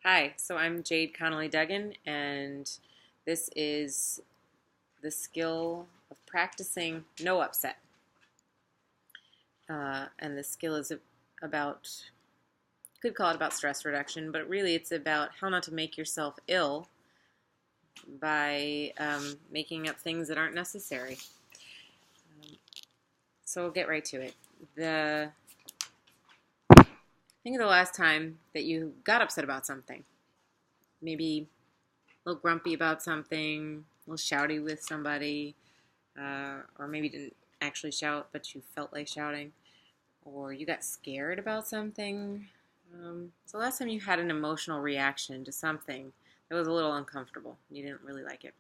Hi, so I'm Jade Connolly Duggan, and this is the skill of practicing no upset. And the skill is about, you could call it about stress reduction, but really it's about how not to make yourself ill by making up things that aren't necessary. So we'll get right to it. Think of the last time that you got upset about something. Maybe a little grumpy about something, a little shouty with somebody, or maybe didn't actually shout, but you felt like shouting, or you got scared about something. So last time you had an emotional reaction to something that was a little uncomfortable. You didn't really like it.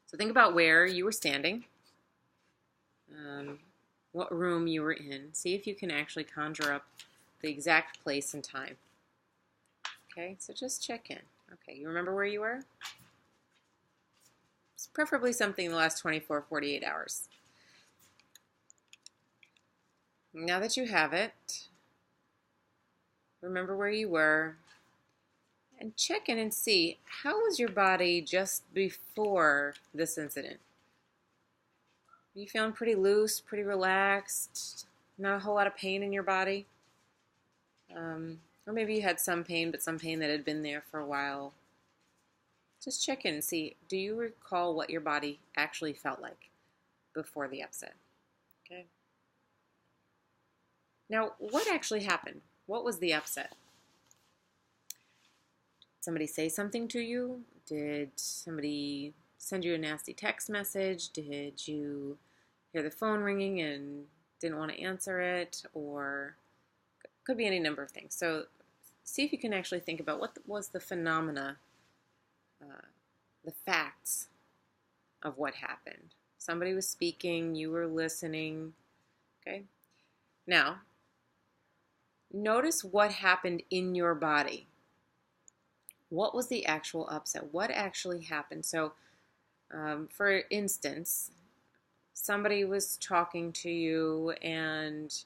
So think about where you were standing, what room you were in. See if you can actually conjure up the exact place and time. Okay, so just check in. Okay, you remember where you were? It's preferably something in the last 24, 48 hours. Now that you have it, remember where you were, and check in and see, how was your body just before this incident? Are you feeling pretty loose, pretty relaxed, not a whole lot of pain in your body? Or maybe you had some pain, but some pain that had been there for a while. Just check in and see, do you recall what your body actually felt like before the upset? Okay. Now, what actually happened? What was the upset? Somebody say something to you? Did somebody send you a nasty text message? Did you hear the phone ringing and didn't want to answer it? Or could be any number of things. So see if you can actually think about what was the phenomena, the facts of what happened. Somebody was speaking, you were listening. Okay. Now, notice what happened in your body. What was the actual upset? What actually happened? So, for instance, somebody was talking to you and,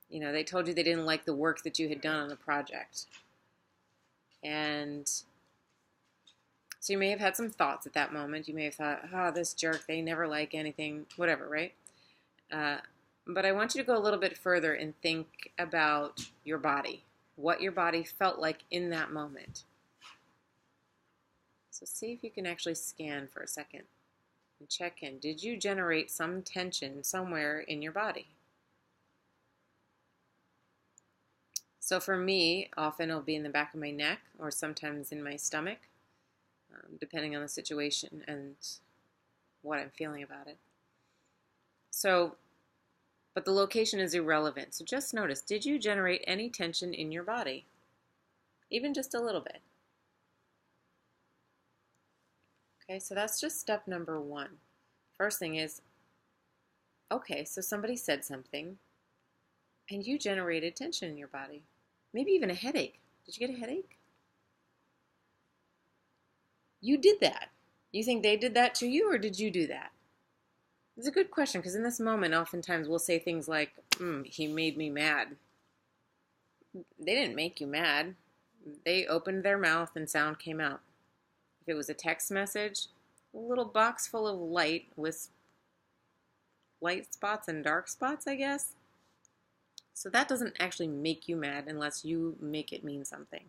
they told you they didn't like the work that you had done on the project. And so you may have had some thoughts at that moment. You may have thought, oh, this jerk, they never like anything, whatever, right? But I want you to go a little bit further and think about your body, what your body felt like in that moment. So see if you can actually scan for a second and check in. Did you generate some tension somewhere in your body? So for me, often it'll be in the back of my neck or sometimes in my stomach, depending on the situation and what I'm feeling about it. So, but the location is irrelevant. So just notice, did you generate any tension in your body? Even just a little bit. Okay, so that's just step number one. First thing is, okay, so somebody said something and you generated tension in your body. Maybe even a headache. Did you get a headache? You did that. You think they did that to you, or did you do that? It's a good question, because in this moment, oftentimes we'll say things like, he made me mad. They didn't make you mad. They opened their mouth and sound came out. If it was a text message, a little box full of light with light spots and dark spots, I guess. So that doesn't actually make you mad unless you make it mean something.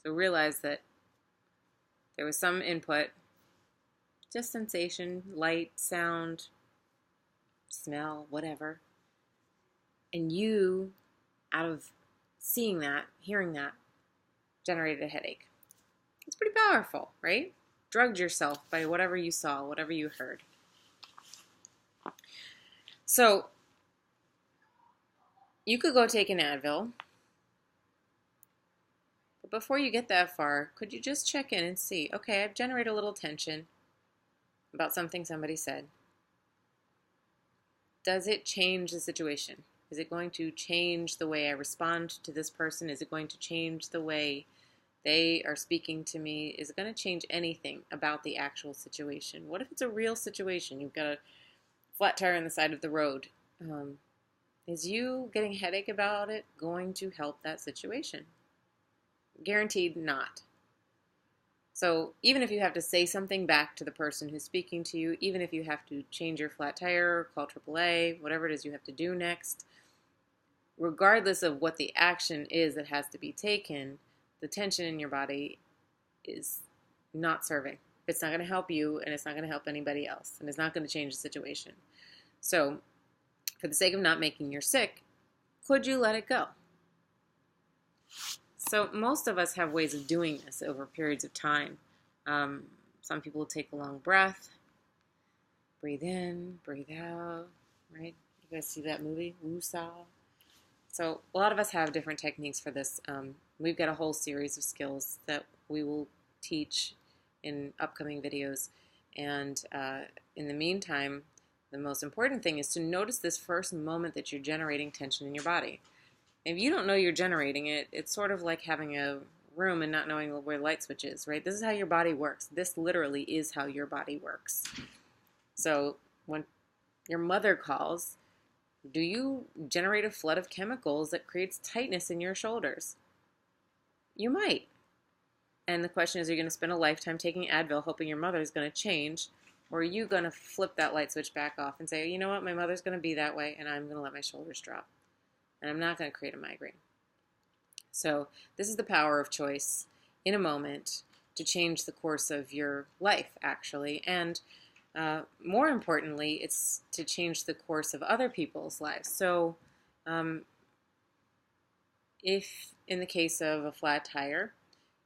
So realize that there was some input, just sensation, light, sound, smell, whatever. And you, out of seeing that, hearing that, generated a headache. It's pretty powerful, right? Drugged yourself by whatever you saw, whatever you heard. So you could go take an Advil. But before you get that far, could you just check in and see, okay, I've generated a little tension about something somebody said. Does it change the situation? Is it going to change the way I respond to this person? Is it going to change the way they are speaking to me? Is it going to change anything about the actual situation? What if it's a real situation? You've got a flat tire on the side of the road. Is you getting a headache about it going to help that situation? Guaranteed not. So even if you have to say something back to the person who's speaking to you, even if you have to change your flat tire, call AAA, whatever it is you have to do next, regardless of what the action is that has to be taken, the tension in your body is not serving. It's not going to help you, and it's not going to help anybody else, and it's not going to change the situation. So, for the sake of not making you sick, could you let it go? So, most of us have ways of doing this over periods of time. Some people take a long breath, breathe in, breathe out, right? You guys see that movie, Woo-Saw? So a lot of us have different techniques for this. We've got a whole series of skills that we will teach in upcoming videos. And in the meantime, the most important thing is to notice this first moment that you're generating tension in your body. If you don't know you're generating it, it's sort of like having a room and not knowing where the light switch is, right? This is how your body works. This literally is how your body works. So when your mother calls, do you generate a flood of chemicals that creates tightness in your shoulders? You might. And the question is, are you going to spend a lifetime taking Advil hoping your mother is going to change? Or are you going to flip that light switch back off and say, you know what, my mother's going to be that way and I'm going to let my shoulders drop. And I'm not going to create a migraine. So this is the power of choice in a moment to change the course of your life, actually. And more importantly, it's to change the course of other people's lives. So if in the case of a flat tire,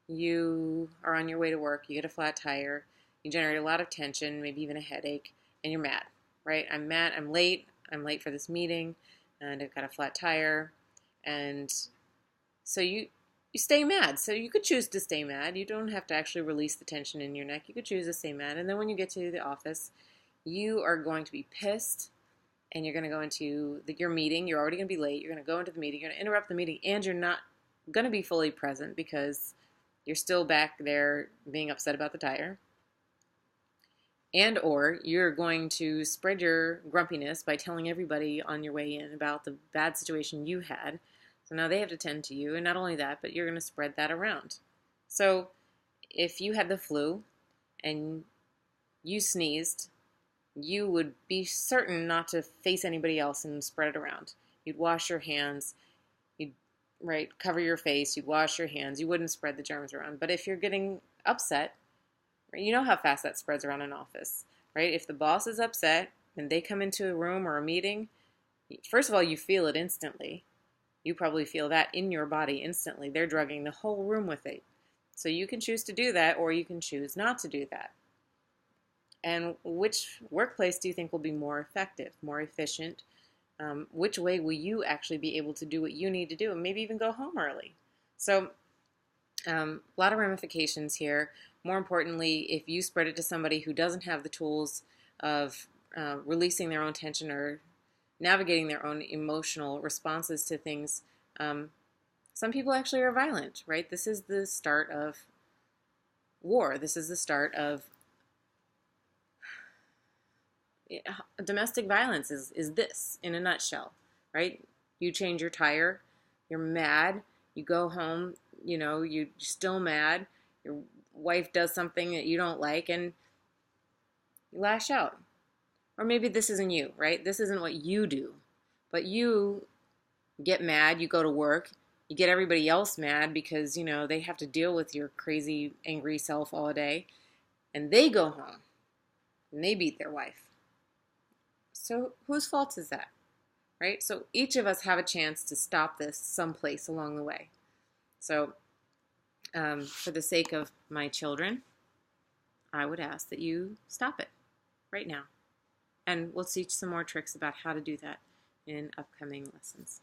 you are on your way to work, you get a flat tire, you generate a lot of tension, maybe even a headache, and you're mad, right? I'm mad, I'm late for this meeting, and I've got a flat tire, and so you stay mad. So you could choose to stay mad. You don't have to actually release the tension in your neck. You could choose to stay mad. And then when you get to the office, you are going to be pissed and you're going to go into your meeting. You're already going to be late. You're going to go into the meeting. You're going to interrupt the meeting and you're not going to be fully present because you're still back there being upset about the tire. And or you're going to spread your grumpiness by telling everybody on your way in about the bad situation you had. So now they have to tend to you, and not only that, but you're going to spread that around. So if you had the flu and you sneezed, you would be certain not to face anybody else and spread it around. You'd wash your hands, you'd cover your face, you'd wash your hands, you wouldn't spread the germs around. But if you're getting upset, you know how fast that spreads around an office, right? If the boss is upset and they come into a room or a meeting, first of all, you feel it instantly. You probably feel that in your body instantly. They're drugging the whole room with it. So you can choose to do that or you can choose not to do that. And which workplace do you think will be more effective, more efficient? Which way will you actually be able to do what you need to do and maybe even go home early? So a lot of ramifications here. More importantly, if you spread it to somebody who doesn't have the tools of releasing their own tension or navigating their own emotional responses to things, some people actually are violent, right? This is the start of war. This is the start of domestic violence is this in a nutshell, right? You change your tire, you're mad, you go home, you're still mad, your wife does something that you don't like, and you lash out. Or maybe this isn't you, right? This isn't what you do. But you get mad, you go to work, you get everybody else mad because, they have to deal with your crazy, angry self all day. And they go home and they beat their wife. So whose fault is that, right? So each of us have a chance to stop this someplace along the way. So for the sake of my children, I would ask that you stop it right now. And we'll teach some more tricks about how to do that in upcoming lessons.